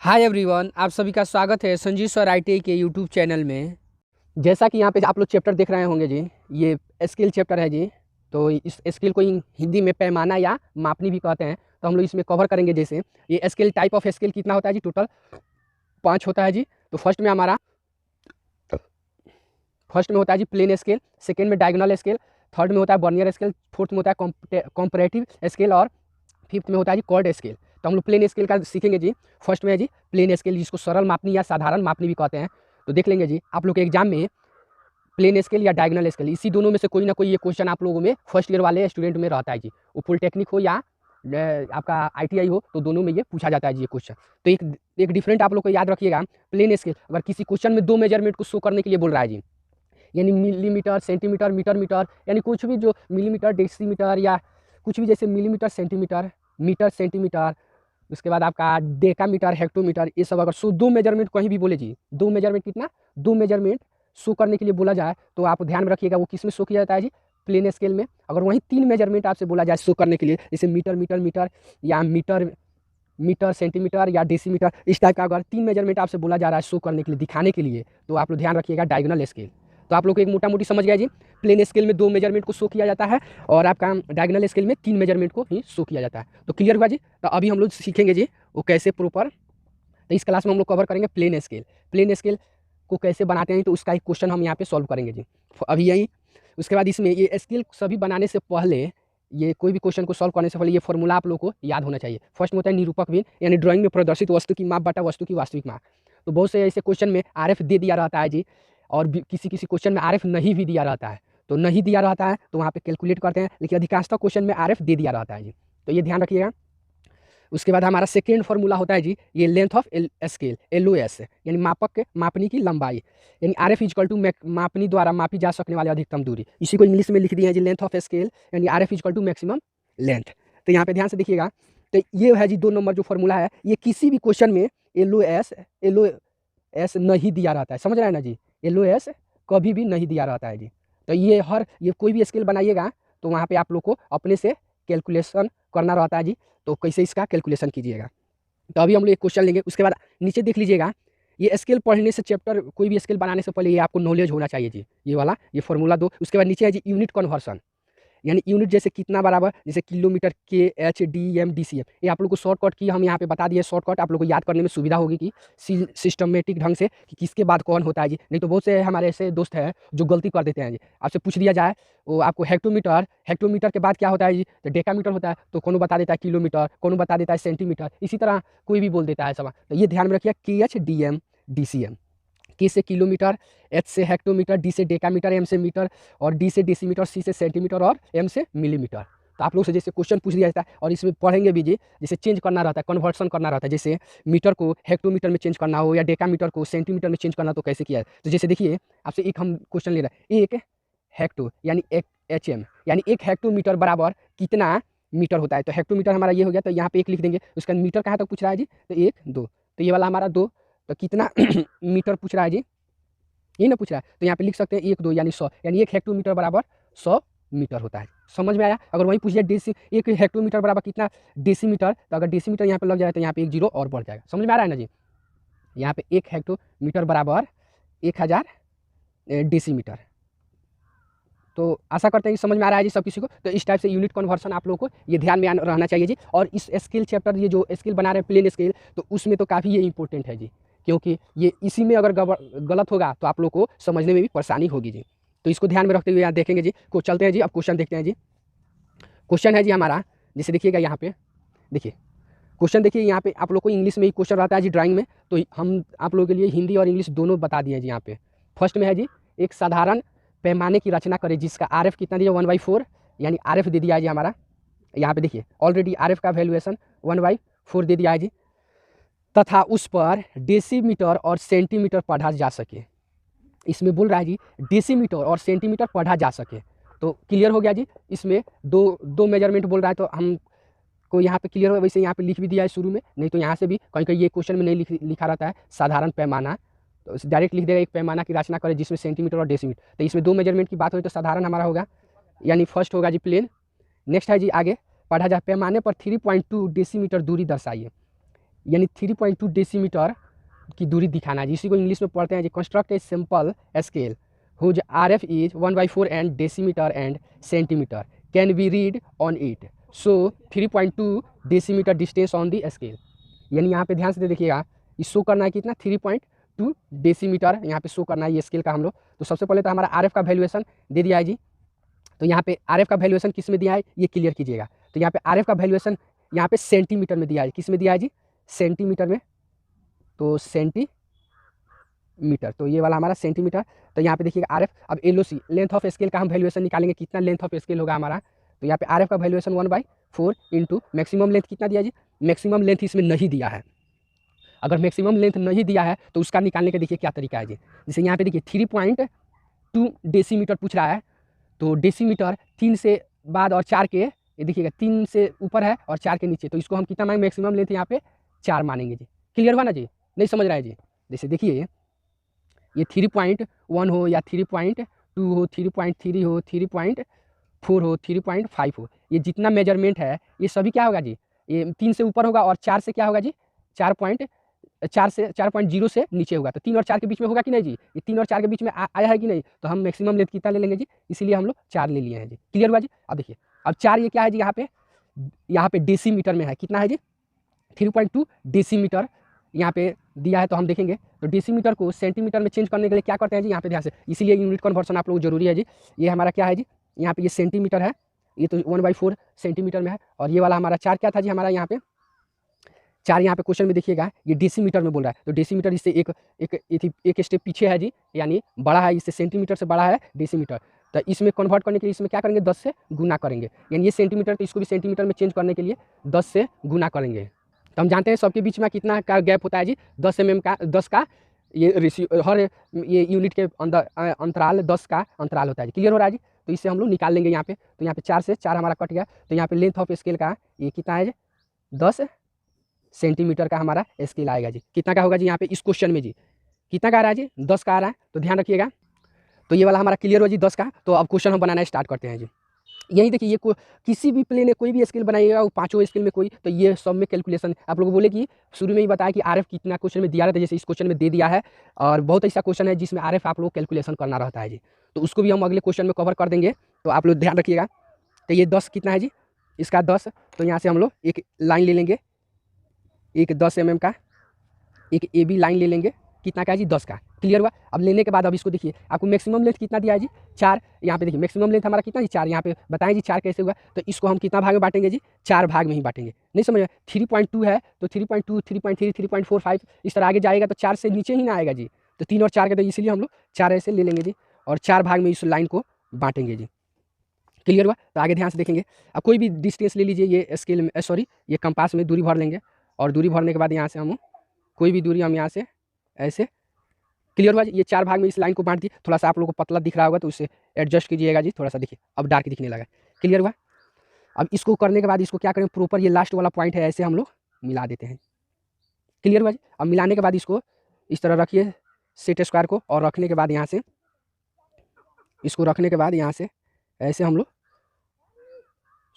Hi everyone, आप सभी का स्वागत है संजीव सर आईटीआई के यूट्यूब चैनल में। जैसा कि यहाँ पे आप लोग चैप्टर देख रहे होंगे जी, ये स्केल चैप्टर है जी। तो इस स्केल को हिंदी में पैमाना या मापनी भी कहते हैं। तो हम लोग इसमें कवर करेंगे। जैसे ये स्केल, टाइप ऑफ स्केल कितना होता है जी? टोटल 5 होता है जी। तो फर्स्ट में होता है जी प्लेन स्केल, सेकेंड में डायगोनल स्केल, थर्ड में होता है वर्नियर स्केल, फोर्थ में होता है कॉम्परेटिव स्केल और फिफ्थ में होता है जी कॉर्ड स्केल। तो हम लोग प्लेन स्केल का सीखेंगे जी। फर्स्ट में है जी प्लेन स्केल, जिसको सरल मापनी या साधारण मापनी भी कहते हैं। तो देख लेंगे जी आप लोग के एग्जाम में प्लेन स्केल या डायगोनल स्केल, इसी दोनों में से कोई ना कोई ये क्वेश्चन आप लोगों में फर्स्ट ईयर वाले स्टूडेंट में रहता है जी। वो पॉलिटेक्निक हो या आपका आईटीआई हो, तो दोनों में ये पूछा जाता है जी ये क्वेश्चन। तो एक एक डिफरेंट आप लोग को याद रखिएगा। प्लेन स्केल अगर किसी क्वेश्चन में 2 मेजरमेंट को शो करने के लिए बोल रहा है जी, यानी मिलीमीटर, सेंटीमीटर, मीटर, मीटर, यानी कुछ भी जो मिलीमीटर, डेसीमीटर या कुछ भी, जैसे मिलीमीटर, सेंटीमीटर, मीटर, सेंटीमीटर, उसके बाद आपका डेकामीटर, हेक्टोमीटर, ये सब अगर सो 2 मेजरमेंट कहीं भी बोले जी, 2 मेजरमेंट कितना, 2 मेजरमेंट शो करने के लिए बोला जाए, तो आप ध्यान में रखिएगा वो किस में शो किया जाता है जी? प्लेन स्केल में। अगर वहीं 3 मेजरमेंट आपसे बोला जाए शो करने के लिए, जैसे मीटर, मीटर, मीटर, या मीटर, मीटर, सेंटीमीटर या डेसीमीटर, इस टाइप का अगर 3 मेजरमेंट आपसे बोला जा रहा है शो करने के लिए, दिखाने के लिए, तो आप लोग ध्यान रखिएगा डायगोनल स्केल। तो आप लोग को एक मोटा मोटी समझ गया जी। प्लेन स्केल में 2 मेजरमेंट को शो किया जाता है और आपका डायगोनल स्केल में 3 मेजरमेंट को ही शो किया जाता है। तो क्लियर हुआ जी? तो अभी हम लोग सीखेंगे जी वो कैसे प्रॉपर। तो इस क्लास में हम लोग कवर करेंगे प्लेन स्केल। प्लेन स्केल को कैसे बनाते हैं, तो उसका एक क्वेश्चन हम यहाँ पे सॉल्व करेंगे जी अभी यही। उसके बाद इसमें ये स्केल सभी बनाने से पहले, ये कोई भी क्वेश्चन को सॉल्व करने से पहले ये फॉर्मूला आप लोग को याद होना चाहिए। फर्स्ट में होता है निरूपक भिन्न, यानी ड्राइंग में प्रदर्शित वस्तु की माप बटा वस्तु की वास्तविक माप। तो बहुत से ऐसे क्वेश्चन में आरएफ दे दिया रहता है जी, और किसी किसी क्वेश्चन में आरएफ नहीं भी दिया रहता है। तो नहीं दिया रहता है तो वहाँ पे कैलकुलेट करते हैं, लेकिन अधिकांशतः क्वेश्चन में आरएफ दे दिया रहता है जी। तो ये ध्यान रखिएगा। उसके बाद हमारा सेकेंड फॉर्मूला होता है जी, ये लेंथ ऑफ स्केल, LOS, यानी मापक के मापनी की लंबाई, यानी RF इजकल टू मापनी द्वारा मापी जा सकने वाली अधिकतम दूरी। इसी को इंग्लिश में लिख दिया है जी लेंथ ऑफ स्केल, यानी RF equal to maximum length. तो यहाँ पे ध्यान से देखिएगा। तो ये है जी 2 नंबर जो फॉर्मूला है, ये किसी भी क्वेश्चन में LOS नहीं दिया रहता है। समझ रहे हैं ना जी? LOS कभी भी नहीं दिया रहता है जी। तो ये कोई भी स्केल बनाइएगा तो वहाँ पे आप लोग को अपने से कैलकुलेशन करना रहता है जी। तो कैसे इसका कैलकुलेशन कीजिएगा। तो अभी हम लोग एक क्वेश्चन लेंगे। उसके बाद नीचे देख लीजिएगा, ये स्केल पढ़ने से, चैप्टर कोई भी स्केल बनाने से पहले ये आपको नॉलेज होना चाहिए जी, ये वाला, ये फॉर्मूला 2। उसके बाद नीचे है जी यूनिट कन्वर्सन, यानी यूनिट जैसे कितना बराबर, जैसे किलोमीटर, KH, DM, DCM, ये आप लोग को शॉर्टकट की हम यहाँ पे बता दिए। शॉर्टकट आप लोग को याद करने में सुविधा होगी कि सिस्टमेटिक ढंग से कि किसके बाद कौन होता है जी। नहीं तो बहुत से हमारे ऐसे दोस्त हैं जो गलती कर देते हैं जी। आपसे पूछ दिया जाए वो आपको हेक्टोमीटर, हेक्टोमीटर के बाद क्या होता है जी? तो डेकामीटर होता है। तो कौन बता देता है किलोमीटर, कौन बता देता है सेंटीमीटर, इसी तरह कोई भी बोल देता है सवाल। तो ये ध्यान में रखिए, KH, DM, DCM। K से किलोमीटर, H से हेक्टोमीटर, D से डेकामीटर, M से मीटर, और D से डेसीमीटर, C से सेंटीमीटर और M से मिलीमीटर। तो आप लोग से जैसे क्वेश्चन पूछ दिया जाता है, और इसमें पढ़ेंगे भी जी, जैसे चेंज करना रहता है, कन्वर्सन करना रहता है, जैसे मीटर को हेक्टोमीटर में चेंज करना हो या डेकामीटर को सेंटीमीटर में चेंज करना, तो कैसे किया है। तो जैसे देखिए आपसे एक हम क्वेश्चन ले रहे हैं, एक हेक्टो यानी एक HM, यानी 1 हेक्टोमीटर बराबर कितना मीटर होता है। तो हेक्टोमीटर हमारा ये हो गया, तो यहाँ पे 1 लिख देंगे। उसका मीटर कहाँ तक पूछ रहा है जी? तो 1, 2, तो ये वाला हमारा 2, तो कितना मीटर पूछ रहा है जी? यही ना पूछ रहा है। तो यहाँ पे लिख सकते हैं 1, 2 यानी 100, यानी 1 हेक्टोमीटर बराबर 100 मीटर होता है। समझ में आया? अगर वहीं पूछ जाए 1 हेक्टोमीटर बराबर कितना डेसीमीटर, तो अगर डेसीमीटर यहाँ पे लग जाए तो यहाँ पे 1 जीरो और बढ़ जाएगा। समझ में आ रहा है ना जी? यहाँ पे 1 हेक्टोमीटर बराबर 1000 डेसीमीटर। तो आशा करते हैं कि समझ में आ रहा है जी सब किसी को। तो इस टाइप से यूनिट कन्वर्सन आप लोगों को ये ध्यान में रहना चाहिए जी। और इस स्केल चैप्टर, ये जो स्केल बना रहे हैं प्लेन स्केल, तो उसमें तो काफ़ी ये इंपॉर्टेंट है जी, क्योंकि ये इसी में अगर गलत होगा तो आप लोग को समझने में भी परेशानी होगी जी। तो इसको ध्यान में रखते हुए यहाँ देखेंगे जी। को चलते हैं जी, अब क्वेश्चन देखते हैं जी। क्वेश्चन है जी हमारा, जैसे देखिएगा यहाँ पे, देखिए क्वेश्चन देखिए यहाँ पे आप लोग को इंग्लिश में ही क्वेश्चन रहता है जी ड्राइंग में, तो हम आप लोगों के लिए हिंदी और इंग्लिश दोनों बता दिए जी। यहाँ पे फर्स्ट में है जी, एक साधारण पैमाने की रचना करें जिसका RF कितना दिया, 1/4, यानी RF दे दिया है जी हमारा। यहाँ पे देखिए ऑलरेडी RF का वैल्यूएशन 1/4 दे दिया है जी, तथा उस पर डेसीमीटर और सेंटीमीटर पढ़ा जा सके। इसमें बोल रहा है जी डेसीमीटर और सेंटीमीटर पढ़ा जा सके। तो क्लियर हो गया जी। इसमें दो दो मेजरमेंट बोल रहा है, तो हम को यहाँ पे क्लियर हो। वैसे यहाँ पे लिख भी दिया है शुरू में, नहीं तो यहाँ से भी कहीं कहीं ये क्वेश्चन में नहीं लिखा रहता है साधारण पैमाना, तो डायरेक्ट लिख देगा एक पैमाना की रचना करें जिसमें सेंटीमीटर और डेसीमीटर। तो इसमें 2 मेजरमेंट की बात हुई तो साधारण हमारा होगा, यानी फर्स्ट होगा जी प्लेन। नेक्स्ट है जी आगे, पढ़ा जाए पैमाने पर 3.2 डेसीमीटर दूरी दर्शाइए। यानी 3.2 डेसीमीटर की दूरी दिखाना है। इसी को इंग्लिश में पढ़ते हैं जी, construct a simple scale whose RF is 1/4 and decimetre and centimetre can be read on it, so 3.2 decimetre distance on the scale. यानी यहाँ पे ध्यान से देखिएगा, इस शो करना है कितना 3.2 डेसीमीटर यहाँ पे शो करना है ये स्केल का हम लोग। तो सबसे पहले तो हमारा RF का वैल्यूएशन दे दिया है जी। तो यहाँ पे RF का वैल्यूएशन किस में दिया है ये क्लियर कीजिएगा। तो यहाँ पे RF का वैल्यूएशन यहाँ पे सेंटीमीटर में दिया है। किस में दिया है जी? सेंटीमीटर में। तो सेंटीमीटर, तो ये वाला हमारा सेंटीमीटर। तो यहाँ पे देखिएगा RF, अब LOC लेंथ ऑफ स्केल का हम वैल्यूएशन निकालेंगे, कितना लेंथ ऑफ स्केल होगा हमारा। तो यहाँ पे RF का वैल्यूएशन 1/4 इंटू मैक्सिमम लेंथ कितना दिया जी? मैक्सिमम लेंथ इसमें नहीं दिया है। अगर मैक्सिमम लेंथ नहीं दिया है तो उसका निकालने का देखिए क्या तरीका है जी। जैसे यहाँ पे देखिए 3.2 डेसीमीटर पूछ रहा है, तो डेसीमीटर 3 से बाद और 4 के, ये देखिएगा 3 से ऊपर है और 4 के नीचे, तो इसको हम कितना मानेंगे? मैक्सिमम लेंथ यहाँ पे 4 मानेंगे जी। क्लियर हुआ ना जी? नहीं समझ रहा है जी? जैसे देखिए ये 3.1 हो या 3.2 हो, 3.3 हो, 3.4 हो, 3.5 हो, ये जितना मेजरमेंट है ये सभी क्या होगा जी? ये 3 से ऊपर होगा और 4 से क्या होगा जी? 4.0 से नीचे होगा। तो 3 और 4 के बीच में होगा कि नहीं जी? ये 3 और 4 के बीच में आया है कि नहीं? तो हम मैक्सिमम लेंथ कितना ले लेंगे जी? इसीलिए हम लोग 4 ले लिए हैं जी। क्लियर हुआ जी? अब देखिए, अब 4 ये क्या है जी? यहाँ पे डेसीमीटर में है। कितना है जी? 3.2 डेसीमीटर यहाँ पे दिया है। तो हम देखेंगे, तो डेसीमीटर को सेंटीमीटर में चेंज करने के लिए क्या करते हैं जी? यहाँ पे ध्यान से, इसीलिए यूनिट कन्वर्सन आप लोग जरूरी है जी। ये हमारा क्या है जी? यहाँ पे ये सेंटीमीटर है, ये तो 1/4 सेंटीमीटर में है। और ये वाला हमारा 4 क्या था जी? हमारा यहाँ पे 4 यहाँ पे क्वेश्चन में देखिएगा ये डेसीमीटर में बोल रहा है। तो डेसीमीटर इससे एक स्टेप पीछे है जी, यानी बड़ा है, इससे सेंटीमीटर से बड़ा है डेसीमीटर। तो इसमें कन्वर्ट करने के लिए इसमें क्या करेंगे? 10 से गुना करेंगे। यानी ये सेंटीमीटर, तो इसको भी सेंटीमीटर में चेंज करने के लिए 10 से गुना करेंगे। तो हम जानते हैं सबके बीच में कितना का गैप होता है जी? 10 mm का, 10 का ये रेशियो, हर ये यूनिट के अंदर अंतराल 10 का अंतराल होता है जी। क्लियर हो रहा है जी? तो इससे हम लोग निकाल लेंगे यहाँ पे। तो यहाँ पे 4 से 4 हमारा कट गया। तो यहाँ पे लेंथ ऑफ स्केल का ये कितना है जी? 10 सेंटीमीटर का हमारा स्केल आएगा जी। कितना का होगा जी यहाँ पे इस क्वेश्चन में जी? कितना का आ रहा है जी? 10 का आ रहा है। तो ध्यान रखिएगा। तो ये वाला हमारा क्लियर हो जी 10 का। तो अब क्वेश्चन हम बनाना स्टार्ट करते हैं जी। यही देखिए, ये किसी भी प्लेन में कोई भी स्केल बनाइएगा, वो पांचों स्केल में कोई, तो ये सब में कैलकुलेशन आप लोग बोले कि शुरू में ही बताया कि RF कितना क्वेश्चन में दिया रहता है। जैसे इस क्वेश्चन में दे दिया है, और बहुत ऐसा क्वेश्चन है जिसमें RF आप लोग कैलकुलेशन करना रहता है जी। तो उसको भी हम अगले क्वेश्चन में कवर कर देंगे, तो आप लोग ध्यान रखिएगा। तो ये 10 कितना है जी? इसका 10। तो यहाँ से हम लोग एक लाइन ले लेंगे, एक 10 mm का एक AB लाइन ले लेंगे। कितना का है जी? 10 का। क्लियर हुआ? अब लेने के बाद अब इसको देखिए, आपको मैक्सिमम लेंथ कितना दिया है जी? 4। यहाँ पे देखिए मैक्सिमम लेंथ हमारा कितना जी? 4। यहाँ पे बताएं जी 4 कैसे हुआ? तो इसको हम कितना भाग में बांटेंगे जी? 4 भाग में ही बांटेंगे। नहीं समझ में? 3.2 है तो 3.2, 3.3, 3.4, 5 इस तरह आगे जाएगा, तो 4 से नीचे ही ना आएगा जी। तो 3 और 4 के, तो इसीलिए हम लोग 4 ऐसे ले लेंगे जी, और 4 भाग में इस लाइन को बांटेंगे जी। क्लियर हुआ? तो आगे ध्यान से देखेंगे। अब कोई भी डिस्टेंस ले लीजिए, ये स्केल में, सॉरी ये कंपास में दूरी भर लेंगे, और दूरी भरने के बाद यहाँ से हम कोई भी दूरी हम यहाँ से ऐसे। क्लियर हुआ? ये 4 भाग में इस लाइन को बांट दिए। थोड़ा सा आप लोगों को पतला दिख रहा होगा तो उससे एडजस्ट कीजिएगा जी। थोड़ा सा देखिए, अब डार्क दिखने लगा। क्लियर हुआ? अब इसको करने के बाद इसको क्या करें? प्रॉपर ये लास्ट वाला पॉइंट है, ऐसे हम लोग मिला देते हैं। क्लियर हुआ जी? अब मिलाने के बाद इसको इस तरह रखिए सेट स्क्वायर को, और रखने के बाद यहाँ से इसको रखने के बाद यहाँ से ऐसे हम लोग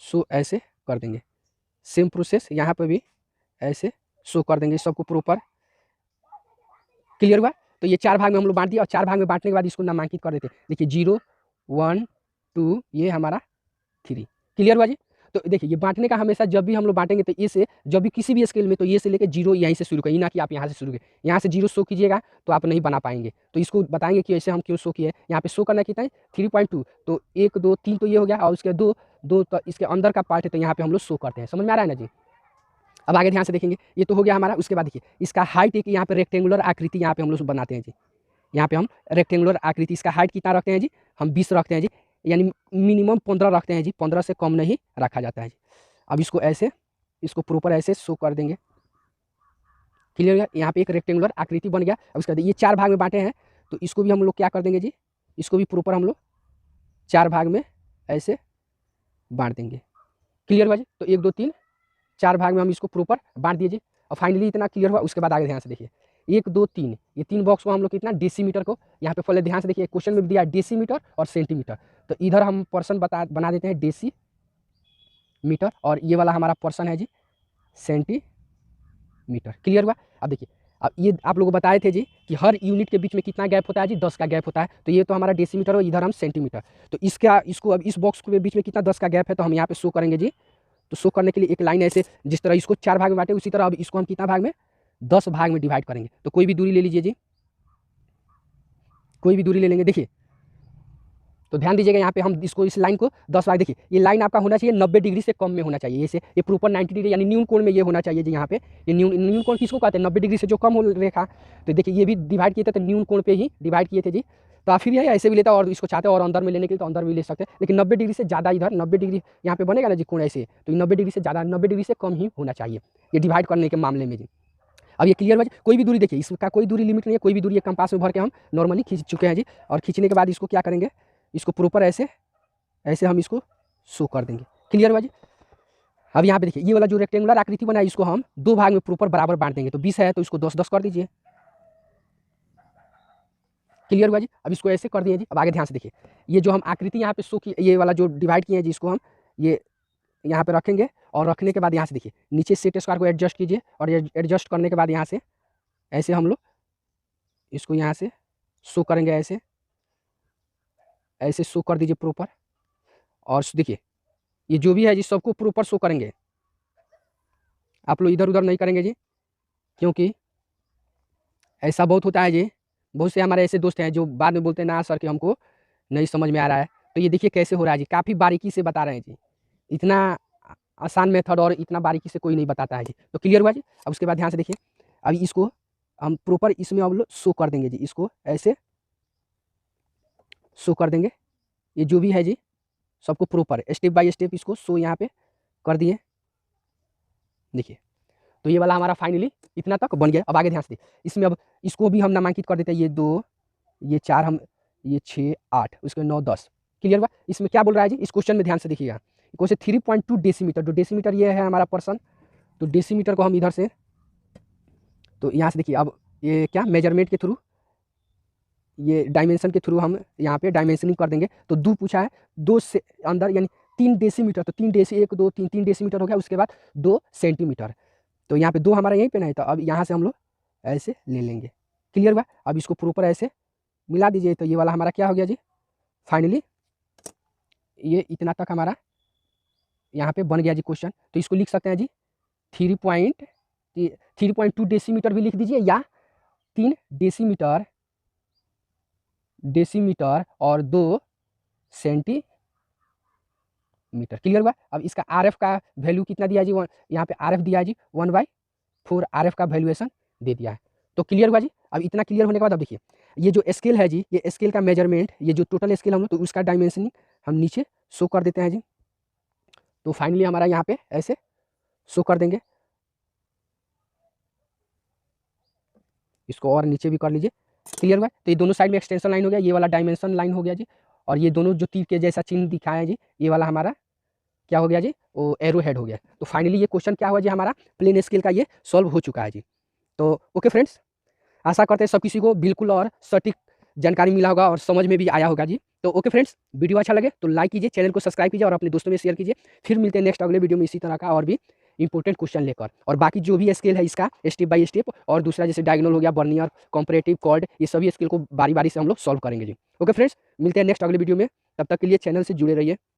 शो ऐसे कर देंगे। सेम प्रोसेस यहाँ पर भी ऐसे शो कर देंगे सबको प्रॉपर। क्लियर हुआ? तो ये 4 भाग में हम लोग बांट दिया, और 4 भाग में बांटने के बाद इसको नामांकित कर देते हैं। देखिए 0, 1, 2, ये हमारा 3। क्लियर हुआ जी? तो देखिए ये बांटने का हमेशा जब भी हम लोग बांटेंगे तो ये से, जब भी किसी भी स्केल में, तो ये से लेकर 0 यहीं से शुरू करिए, ना कि आप यहाँ से शुरू करें। यहाँ से 0 शो कीजिएगा तो आप नहीं बना पाएंगे। तो इसको बताएंगे कि ऐसे हम क्यों शो किए। यहाँ पे शो करना कितना है? 3.2। तो 1, 2, 3 तो ये हो गया, और उसके 2 तो इसके अंदर का पार्ट है, तो यहाँ पे हम लोग शो करते हैं। समझ में आ रहा है ना जी? अब आगे ध्यान से देखेंगे, ये तो हो गया हमारा। उसके बाद देखिए इसका हाइट, एक यहाँ पे रेक्टेंगुलर आकृति यहाँ पे हम लोग बनाते हैं जी। यहाँ पे हम रेक्टेंगुलर आकृति, इसका हाइट कितना रखते हैं जी? हम 20 रखते हैं जी, यानी मिनिमम 15 रखते हैं जी, 15 से कम नहीं रखा जाता है जी। अब इसको ऐसे, इसको प्रॉपर ऐसे शो कर देंगे। क्लियर है? यहाँ पे एक रेक्टेंगुलर आकृति बन गया। अब उसके बाद ये 4 भाग में बांटे हैं, तो इसको भी हम लोग क्या कर देंगे जी? इसको भी प्रॉपर हम लोग 4 भाग में ऐसे बांट देंगे। क्लियर हुआ जी? तो 1, 2, 3 4 भाग में हम इसको प्रॉपर बांट दिए जी। और फाइनली इतना क्लियर हुआ। उसके बाद आगे ध्यान से देखिए, 1, 2, 3, ये 3 बॉक्स को हम लोग कितना डेसीमीटर को, यहाँ पे पहले ध्यान से देखिए क्वेश्चन में दिया डेसीमीटर और सेंटीमीटर, तो इधर हम पर्सन बना देते हैं डेसीमीटर, और ये वाला हमारा पर्सन है जी सेंटीमीटर। मीटर। क्लियर हुआ? अब देखिए, अब ये आप लोगों को बताए थे जी कि हर यूनिट के बीच में कितना गैप होता है जी, 10 का गैप होता है। तो ये तो हमारा डेसीमीटर और इधर हम सेंटीमीटर। तो इसको अब इस बॉक्स के बीच में कितना 10 का गैप है, तो हम यहाँ पे शो करेंगे जी। तो शो करने के लिए एक लाइन ऐसे, जिस तरह इसको 4 भाग में बांटे उसी तरह अब इसको हम कितना भाग में, 10 भाग में डिवाइड करेंगे। तो कोई भी दूरी ले लीजिए जी, कोई भी दूरी ले लेंगे। देखिए, तो ध्यान दीजिएगा यहाँ पे हम इसको, इस लाइन को 10 भाग, देखिए ये लाइन आपका होना चाहिए 90 डिग्री से कम में होना चाहिए। ये प्रॉपर 90 डिग्री यानी न्यून कोण में ये होना चाहिए जी। यहाँ पे ये न्यून कोण किसको कहते हैं, 90 डिग्री से जो कम हो रेखा। तो देखिए ये भी डिवाइड किए थे तो न्यून कोण पे ही डिवाइड किए थे जी। तो आप फिर यही ऐसे भी लेता और इसको चाहते हैं और अंदर में लेने के लिए तो अंदर भी ले सकते हैं, लेकिन 90 डिग्री से ज़्यादा, इधर 90 डिग्री यहाँ पे बनेगा ना जी कोण ऐसे, तो 90 डिग्री से ज़्यादा, 90 डिग्री से कम ही होना चाहिए ये डिवाइड करने के मामले में जी। अब ये क्लियर हुआ जी। कोई भी दूरी, देखिए इसका कोई दूरी लिमिट नहीं है, कोई भी दूरी एक कंपास में भर के हम नॉर्मली खींच चुके हैं जी। और खींचने के बाद इसको क्या करेंगे, इसको प्रॉपर ऐसे हम इसको शो कर देंगे। क्लियर हुआ जी। अब यहाँ पे देखिए ये वाला जो रेक्टेंगुलर आकृति बना है इसको हम 2 भाग में प्रॉपर बराबर बांट देंगे। तो 20 है तो इसको 10-10 कर दीजिए। क्लियर हुआ जी। अब इसको ऐसे कर दिए जी। अब आगे ध्यान से देखिए, ये जो हम आकृति यहाँ पे शो की, ये वाला जो डिवाइड किए हैं जी, इसको हम ये यहाँ पे रखेंगे। और रखने के बाद यहाँ से देखिए नीचे सेट स्क्वायर को एडजस्ट कीजिए, और एडजस्ट करने के बाद यहाँ से ऐसे हम लोग इसको यहाँ से शो करेंगे, ऐसे शो कर दीजिए प्रॉपर। और देखिए ये जो भी है जी सबको प्रॉपर शो करेंगे, आप लोग इधर उधर नहीं करेंगे जी, क्योंकि ऐसा बहुत होता है जी। बहुत से हमारे ऐसे दोस्त हैं जो बाद में बोलते हैं ना सर कि हमको नहीं समझ में आ रहा है। तो ये देखिए कैसे हो रहा है जी, काफ़ी बारीकी से बता रहे हैं जी। इतना आसान मेथड और इतना बारीकी से कोई नहीं बताता है जी। तो क्लियर हुआ जी। अब उसके बाद ध्यान से देखिए, अब इसको हम प्रॉपर इसमें हम लोग शो कर देंगे जी, इसको ऐसे शो कर देंगे। ये जो भी है जी सबको प्रॉपर स्टेप बाय स्टेप इसको शो यहाँ पे कर दिए। देखिए तो ये वाला हमारा फाइनली इतना तक बन गया। अब आगे ध्यान से इसमें, अब इसको भी हम नामांकित कर देते हैं, ये 2, ये 4, हम ये 6, 8, उसके 9, 10। क्लियर हुआ। इसमें क्या बोल रहा है जी, इस क्वेश्चन में ध्यान से देखिएगा। क्वेश्चन 3.2 डेसीमीटर, जो डेसीमीटर ये है हमारा पर्सन, तो डेसीमीटर को हम इधर से, तो यहाँ से देखिए अब ये क्या मेजरमेंट के थ्रू, ये डायमेंशन के थ्रू हम यहाँ पे डायमेंशनिंग कर देंगे। तो 2 पूछा है, 2 से अंदर यानी 3 डेसीमीटर, तो 3 डेसी 1 2 3 3 डेसीमीटर हो गया। उसके बाद 2 सेंटीमीटर, तो यहाँ पे 2 हमारा यहीं पे ना है, तो अब यहाँ से हम लोग ऐसे ले लेंगे। क्लियर हुआ। अब इसको प्रॉपर ऐसे मिला दीजिए। तो ये वाला हमारा क्या हो गया जी, फाइनली ये इतना तक हमारा यहाँ पे बन गया जी क्वेश्चन। तो इसको लिख सकते हैं जी 3.2 डेसीमीटर भी लिख दीजिए, या 3 डेसीमीटर और 2 सेंटीमीटर। क्लियर हुआ। अब इसका RF का वैल्यू कितना दिया जी, यहाँ पे RF दिया है जी 1/4 RF का वैल्यूएशन दे दिया है। तो क्लियर हुआ जी। अब इतना क्लियर होने के बाद अब देखिए ये जो स्केल है जी, ये स्केल का मेजरमेंट, ये जो टोटल स्केल हम लोग, तो उसका डायमेंशनिंग हम नीचे शो कर देते हैं जी। तो फाइनली हमारा यहाँ पे ऐसे शो कर देंगे। इसको और नीचे भी कर लीजिए। क्लियर हुआ। तो ये दोनों साइड में एक्सटेंशन लाइन हो गया, ये वाला डायमेंशन लाइन हो गया जी। और ये दोनों जो तीर के जैसा चिन्ह दिखाए हैं जी, ये वाला हमारा क्या हो गया जी, वो एरो हेड हो गया। तो फाइनली ये क्वेश्चन क्या हुआ जी, हमारा प्लेन स्केल का ये सॉल्व हो चुका है जी। तो ओके फ्रेंड्स, आशा करते हैं सब किसी को बिल्कुल और सटीक जानकारी मिला होगा और समझ में भी आया होगा जी। तो ओके फ्रेंड्स, वीडियो अच्छा लगे तो लाइक कीजिए, चैनल को सब्सक्राइब कीजिए और अपने दोस्तों में शेयर कीजिए। फिर मिलते हैं नेक्स्ट अगले वीडियो में इसी तरह का और भी इंपॉर्टेंट क्वेश्चन लेकर। और बाकी जो भी स्केल है इसका स्टेप बाय स्टेप, और दूसरा जैसे डायगोनल हो गया, बर्नियर, कॉम्परेटिव, कॉर्ड, ये सभी स्केल को बारी बारी से हम लोग सॉल्व करेंगे जी। ओके फ्रेंड्स, मिलते हैं नेक्स्ट अगले वीडियो में। तब तक के लिए चैनल से जुड़े रहिए।